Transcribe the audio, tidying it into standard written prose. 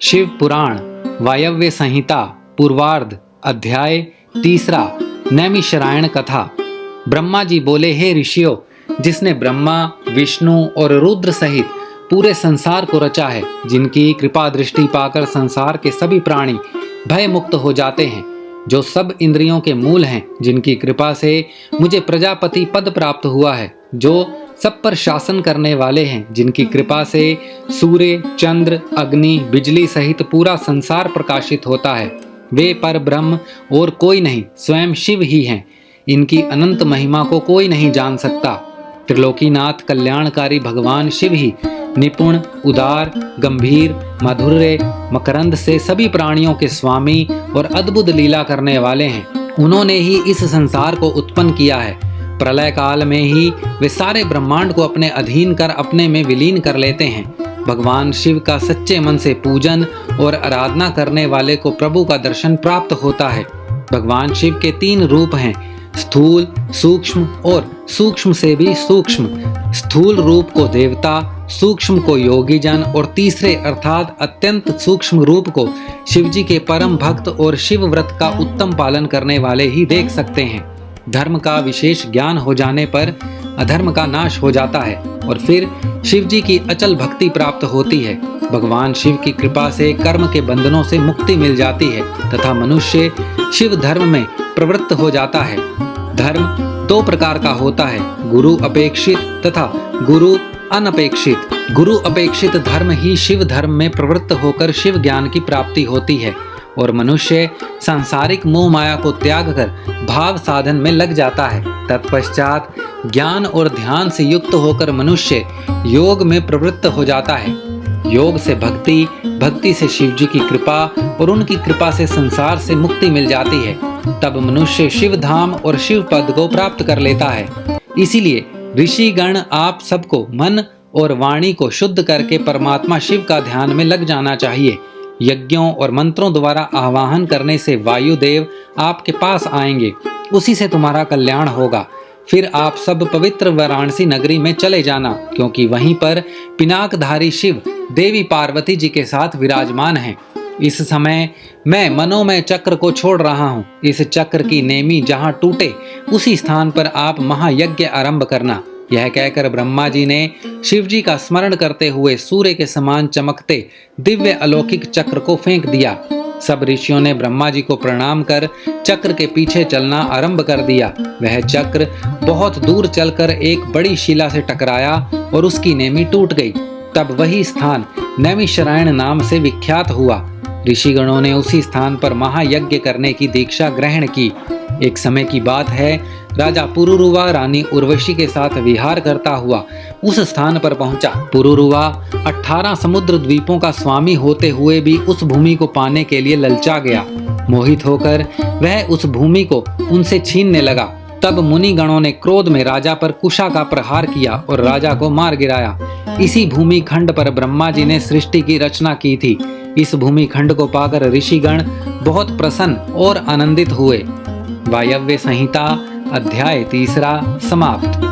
शिव पुराण वायव्य संहिता पूर्वार्ध अध्याय 3 नैमिषारण्य कथा। ब्रह्मा जी बोले, हे ऋषियों, जिसने ब्रह्मा विष्णु और रुद्र सहित पूरे संसार को रचा है, जिनकी कृपा दृष्टि पाकर संसार के सभी प्राणी भय मुक्त हो जाते हैं, जो सब इंद्रियों के मूल हैं, जिनकी कृपा से मुझे प्रजापति पद प्राप्त हुआ है, जो सब पर शासन करने वाले हैं, जिनकी कृपा से सूर्य चंद्र अग्नि बिजली सहित पूरा संसार प्रकाशित होता है, वे पर ब्रह्म और कोई नहीं, स्वयं शिव ही हैं। इनकी अनंत महिमा को कोई नहीं जान सकता। त्रिलोकीनाथ कल्याणकारी भगवान शिव ही निपुण उदार गंभीर माधुर्य मकरंद से सभी प्राणियों के स्वामी और अद्भुत लीला करने वाले हैं। उन्होंने ही इस संसार को उत्पन्न किया है। प्रलय काल में ही वे सारे ब्रह्मांड को अपने अधीन कर अपने में विलीन कर लेते हैं। भगवान शिव का सच्चे मन से पूजन और आराधना करने वाले को प्रभु का दर्शन प्राप्त होता है। भगवान शिव के 3 रूप हैं, स्थूल सूक्ष्म और सूक्ष्म से भी सूक्ष्म। स्थूल रूप को देवता, सूक्ष्म को योगी जन और तीसरे अर्थात अत्यंत सूक्ष्म रूप को शिवजी के परम भक्त और शिव व्रत का उत्तम पालन करने वाले ही देख सकते हैं। धर्म का विशेष ज्ञान हो जाने पर अधर्म का नाश हो जाता है और फिर शिवजी की अचल भक्ति प्राप्त होती है। भगवान शिव की कृपा से कर्म के बंधनों से मुक्ति मिल जाती है तथा मनुष्य शिव धर्म में प्रवृत्त हो जाता है। धर्म 2 प्रकार का होता है, गुरु अपेक्षित तथा गुरु अनपेक्षित। गुरु अपेक्षित धर्म ही शिव धर्म में प्रवृत्त होकर शिव ज्ञान की प्राप्ति होती है और मनुष्य सांसारिक मोह माया को त्याग कर भाव साधन में लग जाता है। तत्पश्चात ज्ञान और ध्यान से युक्त होकर मनुष्य योग में प्रवृत्त हो जाता है। योग से भक्ति, भक्ति से शिवजी की कृपा और उनकी कृपा से संसार से मुक्ति मिल जाती है। तब मनुष्य शिव धाम और शिव पद को प्राप्त कर लेता है। इसीलिए ऋषिगण आप सबको मन और वाणी को शुद्ध करके परमात्मा शिव का ध्यान में लग जाना चाहिए। यज्ञों और मंत्रों द्वारा आवाहन करने से वायुदेव आपके पास आएंगे, उसी से तुम्हारा कल्याण होगा। फिर आप सब पवित्र वाराणसी नगरी में चले जाना, क्योंकि वहीं पर पिनाकधारी शिव देवी पार्वती जी के साथ विराजमान हैं। इस समय मैं मनोमय चक्र को छोड़ रहा हूँ। इस चक्र की नेमी जहाँ टूटे उसी स्थान पर आप महायज्ञ आरंभ करना। यह कहकर ब्रह्मा जी ने शिव जी का स्मरण करते हुए सूर्य के समान चमकते दिव्य अलौकिक चक्र को फेंक दिया। सब ऋषियों ने ब्रह्मा जी को प्रणाम कर चक्र के पीछे चलना आरंभ कर दिया। वह चक्र बहुत दूर चलकर एक बड़ी शिला से टकराया और उसकी नेमी टूट गई। तब वही स्थान नैमिषारण्य नाम से विख्यात हुआ। ऋषिगणों ने उसी स्थान पर महायज्ञ करने की दीक्षा ग्रहण की। एक समय की बात है, राजा पुरुरुवा रानी उर्वशी के साथ विहार करता हुआ उस स्थान पर पहुंचा। पुरुरुवा 18 समुद्र द्वीपों का स्वामी होते हुए भी उस भूमि को पाने के लिए ललचा गया। मोहित होकर वह उस भूमि को उनसे छीनने लगा। तब मुनि गणों ने क्रोध में राजा पर कुशा का प्रहार किया और राजा को मार गिराया। इसी भूमि खंड पर ब्रह्मा जी ने सृष्टि की रचना की थी। इस भूमि खंड को पाकर ऋषिगण बहुत प्रसन्न और आनंदित हुए। वायव्य संहिता अध्याय 3 समाप्त।